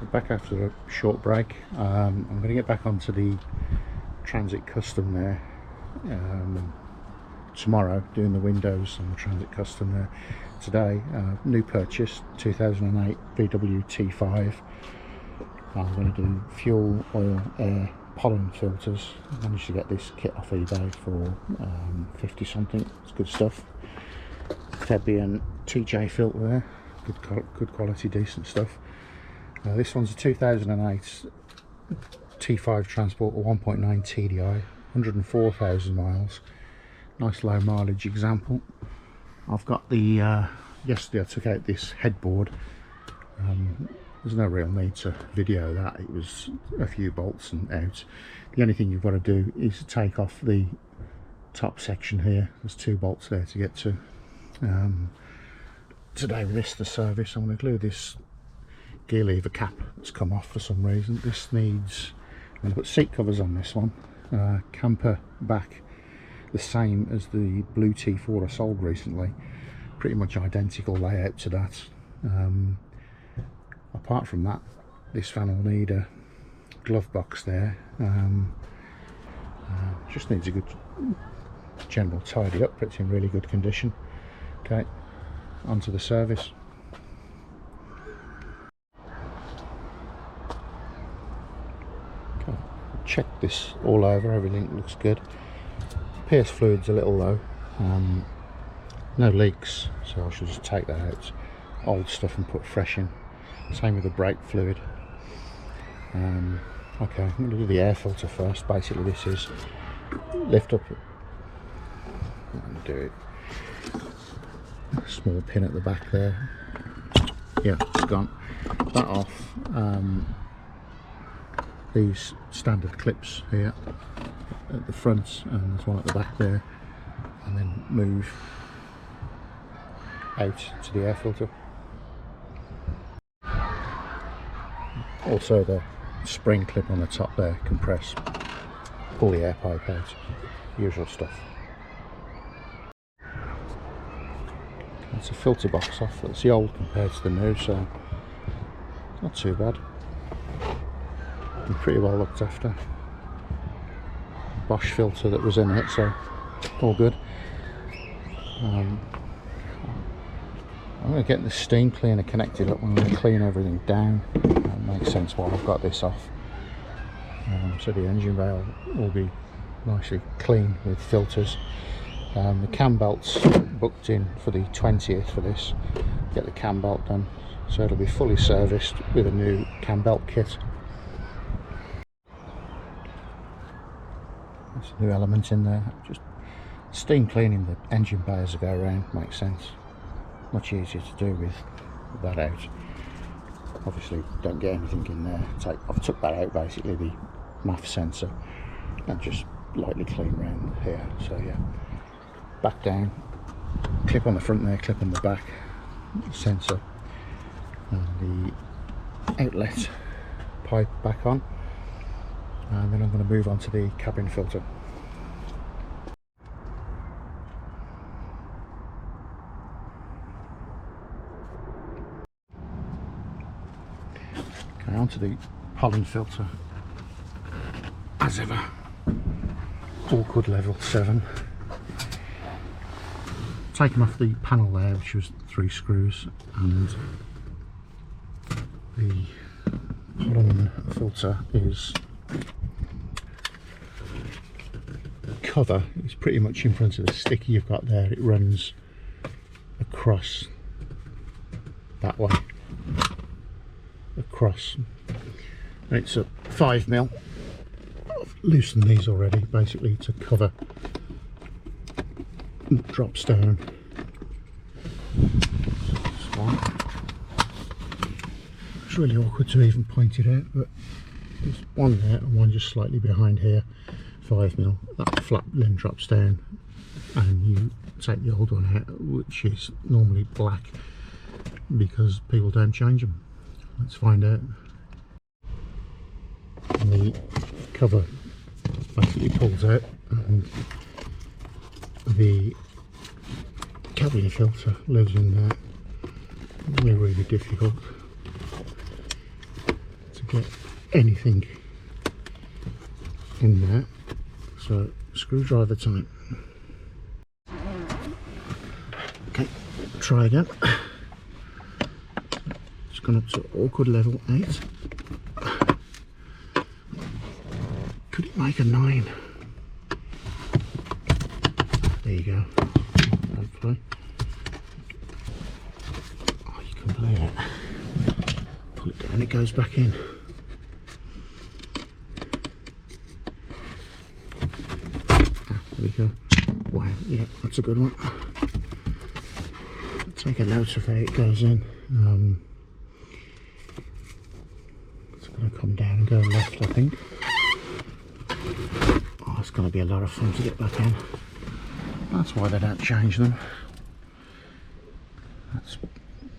Back after a short break. I'm going to get back onto the Transit Custom there tomorrow, doing the windows on the Transit Custom there. Today, new purchase, 2008 VW T5. I'm going to do fuel, oil, air, pollen filters. I managed to get this kit off eBay for 50 something. It's good stuff. Debian TJ filter there, good quality, decent stuff. This one's a 2008 T5 Transporter 1.9 TDI, 104,000 miles. Nice low mileage example. I've got the yesterday I took out this headboard. There's no real need to video that. It was a few bolts and out. The only thing you've got to do is take off the top section here. There's 2 bolts there to get to. Today with this, the service, I'm going to glue this gear lever cap that's come off for some reason. This needs, I'm going to put seat covers on this one. Camper back, the same as the blue T4 I sold recently. Pretty much identical layout to that. Apart from that, this van will need a glove box there. Just needs a good general tidy up, but it's in really good condition. Okay, onto the service. Okay, check this all over, everything looks good. PS fluid's a little low, no leaks, so I should just take that out, old stuff, and put fresh in. Same with the brake fluid. Okay, I'm going to do the air filter first. Basically this is lift up, I'm going to do it, a small pin at the back there, yeah, it's gone, that off. These standard clips here at the front, and there's one at the back there, and then move out to the air filter. Also the spring clip on the top there, compress, pull the air pipe out, usual stuff. That's a filter box off. That's the old compared to the new, so it's not too bad. And pretty well looked after. Bosch filter that was in it, so all good. I'm going to get the steam cleaner connected up. I'm going to clean everything down. That makes sense while I've got this off. So the engine rail will be nicely clean with filters. The cam belt's booked in for the 20th for this. Get the cam belt done, so it'll be fully serviced with a new cam belt kit. There's a new element in there. Just steam cleaning the engine bay as I go around makes sense. Much easier to do with that out. Obviously don't get anything in there. I've took that out, basically the MAF sensor, and just lightly clean around here. So yeah, back down, clip on the front there, clip on the back, sensor, and the outlet pipe back on, and then I'm going to move on to the cabin filter. Okay, onto the pollen filter. As ever, awkward level 7. Taken off the panel there, which was 3 screws, and the pollen filter is cover is pretty much in front of the sticker you've got there. It runs across that way, across, and it's a 5mm. I've loosened these already, basically to cover. Drops down. It's really awkward to even point it out, but there's one there and one just slightly behind here, 5mm. That flap then drops down, and you take the old one out, which is normally black, because people don't change them. Let's find out. And the cover basically pulls out, and the cabin filter lives in there. Really difficult. get anything in there. So screwdriver time. Okay, try again. It's gone up to awkward level 8. Could it make a 9? There you go. Hopefully. Oh, you can play it. Pull it down, it goes back in. There we go. Wow, yeah, that's a good one. Take a note of how it goes in. It's going to come down and go left, I think. Oh, it's going to be a lot of fun to get back in. That's why they don't change them. That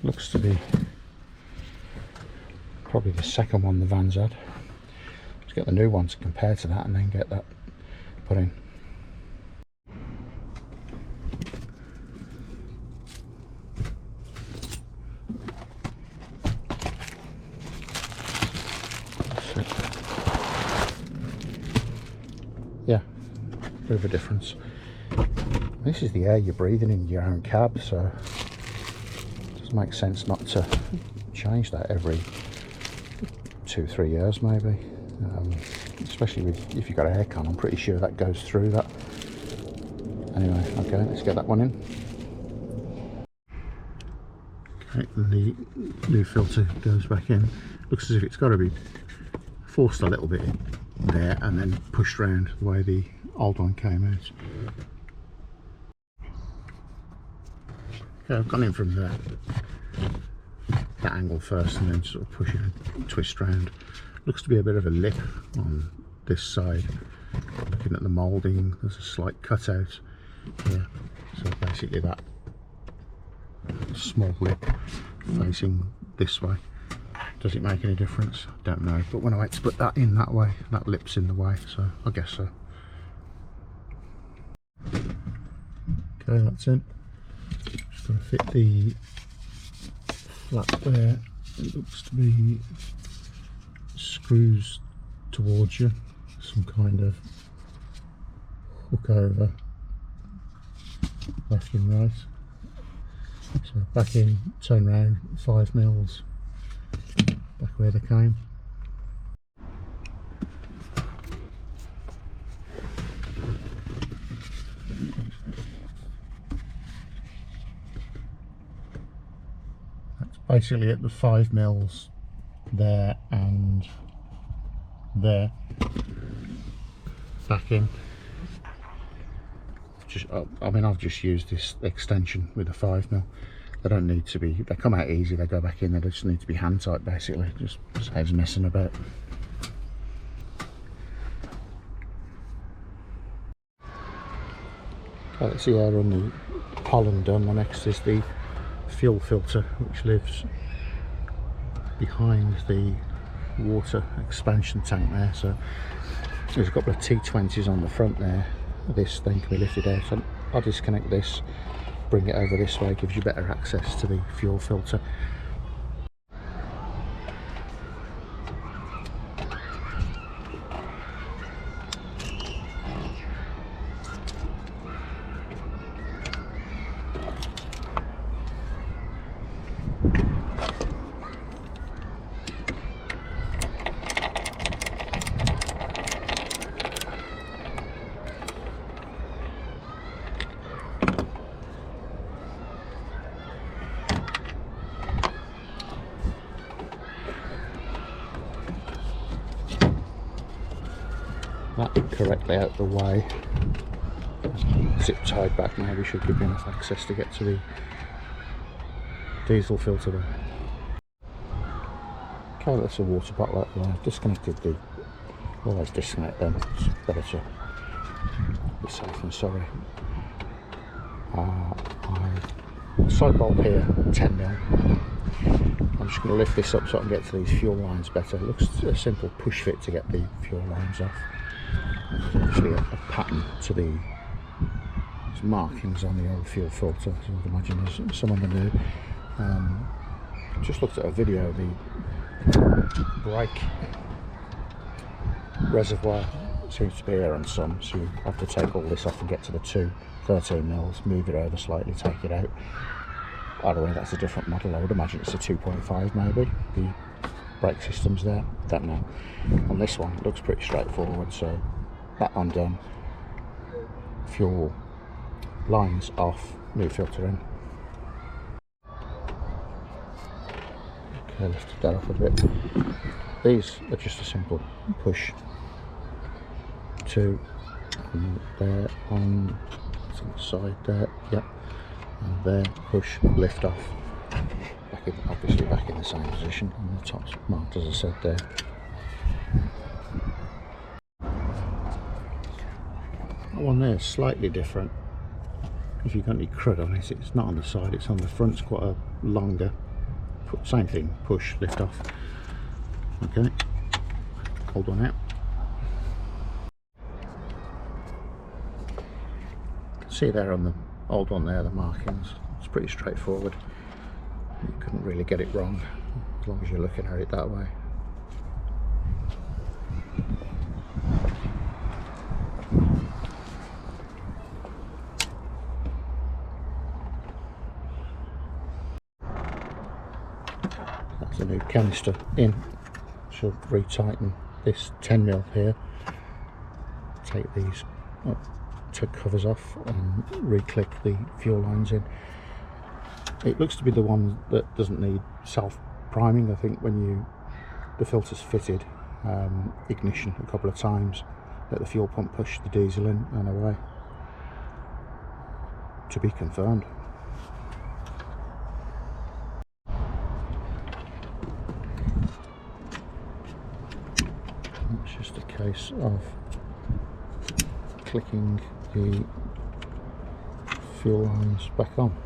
looks to be probably the second one the van's had. Let's get the new one to compare to that and then get that put in. Yeah, bit of a difference. This is the air you're breathing in your own cab, so it does make sense not to change that every 2-3 years maybe. Especially if you've got an aircon, I'm pretty sure that goes through that. Anyway, okay, let's get that one in. Okay, the new filter goes back in. Looks as if it's got to be forced a little bit there and then pushed round the way the old one came out. Okay, I've gone in from that angle first and then sort of push it and twist round. Looks to be a bit of a lip on this side. Looking at the moulding, there's a slight cutout here. So basically that small lip facing this way. Does it make any difference? Don't know. But when I went to put that in that way, that lip's in the way, so I guess so. Okay, that's in. Just got to fit the flap there. It looks to be screws towards you, some kind of hook over left and right. So back in, turn round, 5 mils back where they came. That's basically at the 5 mils there and there. Back in. I mean, I've just used this extension with a 5 mil. They don't need to be, they come out easy, they go back in, they just need to be hand tight basically, just saves messing about. Okay, that's the air on the pollen done. The next is the fuel filter, which lives behind the water expansion tank there. So there's a couple of T20s on the front there. This then can be lifted out. So I'll disconnect this, bring it over this way, gives you better access to the fuel filter. That correctly out the way, zip tied back maybe should give you enough access to get to the diesel filter there. Okay, that's a water bottle out there. I've disconnected the, always disconnect them, it's better to be safe than sorry. Side bolt here, 10 mil. I'm just going to lift this up so I can get to these fuel lines better. It looks a simple push fit to get the fuel lines off. There's obviously a pattern to the markings on the old fuel filter, so I would imagine there's some on the new. Just looked at a video, the brake reservoir. Seems to be here on some, so you have to take all this off and get to the two 13 mils, move it over slightly, take it out. I don't know, that's a different model. I would imagine it's a 2.5 maybe. The brake system's there, don't know. On this one it looks pretty straightforward, so that undone, fuel lines off, new filter in. Okay, lift that up a bit. These are just a simple push to there on the side there, yep, and there, push, lift off. Back in, obviously back in the same position, and the top's marked as I said there. That one there is slightly different. If you've got any crud on it, it's not on the side, it's on the front. It's quite a longer, same thing, push, lift off. Okay, hold on out. See there on the old one there, the markings. It's pretty straightforward. You couldn't really get it wrong as long as you're looking at it that way. That's a new canister in. Should retighten this 10 mil here. Take these up, take covers off and re-click the fuel lines in. It looks to be the one that doesn't need self-priming. I think when the filter's fitted, ignition a couple of times, let the fuel pump push the diesel in and away. To be confirmed. It's just a case of clicking the fuel lines back on.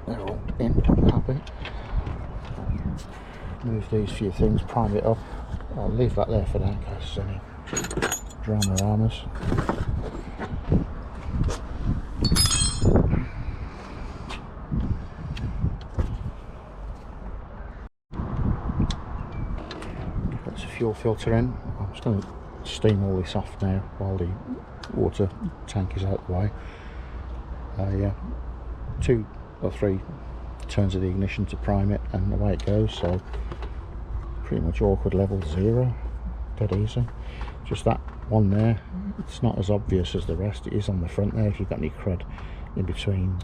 They're all in, I'm happy. Move these few things, prime it up. I'll leave that there for now in case there's any drama-ramas. That's a fuel filter in. I'm just going to steam all this off now while the water tank is out the way. Yeah, 2 or 3 turns of the ignition to prime it and away it goes. So pretty much awkward level 0, dead easy. Just that one there, it's not as obvious as the rest. It is on the front there if you've got any crud in between,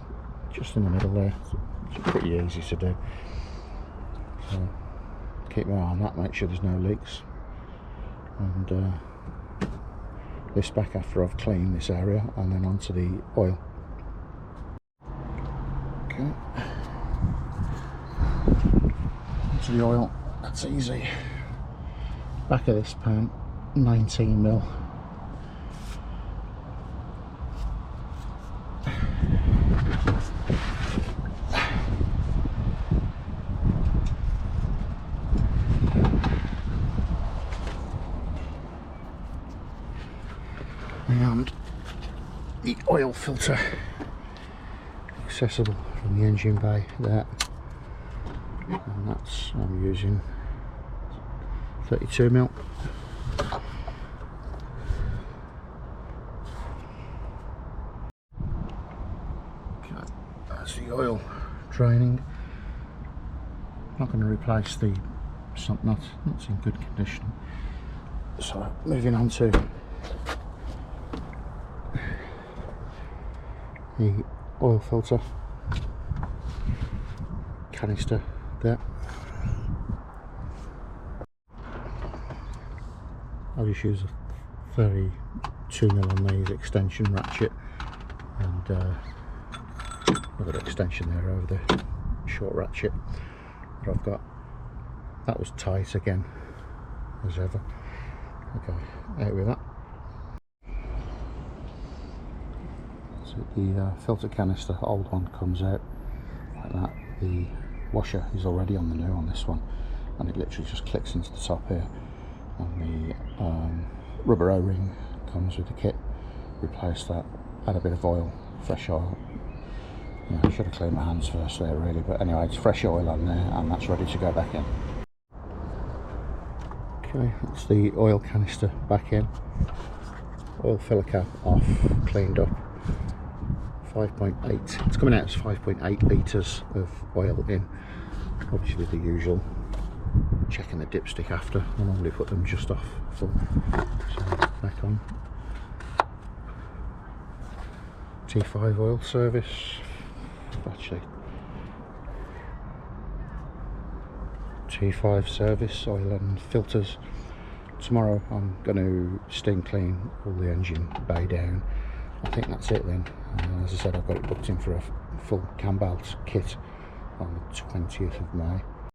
just in the middle there. It's pretty easy to do. So keep my eye on that, make sure there's no leaks, and this back after I've cleaned this area, and then onto the oil. Okay, onto the oil, that's easy. Back of this pan, 19 mil. And the oil filter accessible from the engine bay there, and that's, I'm using 32 mil. Okay, that's the oil draining. Not going to replace the sump nut, it's in good condition. So moving on to the oil filter canister there. I'll just use a 32 mil on these extension ratchet, and I've got an extension there over the short ratchet that I've got. That was tight again as ever. Okay, out with that. So the filter canister, old one, comes out like that. The washer is already on the new on this one, and it literally just clicks into the top here, and the rubber O-ring comes with the kit. Replace that, add a bit of oil, fresh oil, Yeah, I should have cleaned my hands first there really, but anyway, it's fresh oil on there and that's ready to go back in. Okay, that's the oil canister back in. Oil filler cap off, cleaned up. 5.8, it's coming out as 5.8 litres of oil in. Obviously the usual, checking the dipstick after. I normally put them just off full. So back on. T5 oil service, actually T5 service, oil and filters. Tomorrow I'm going to steam clean all the engine bay down. I think that's it then. As I said, I've got it booked in for a full cam belt kit on the 20th of May.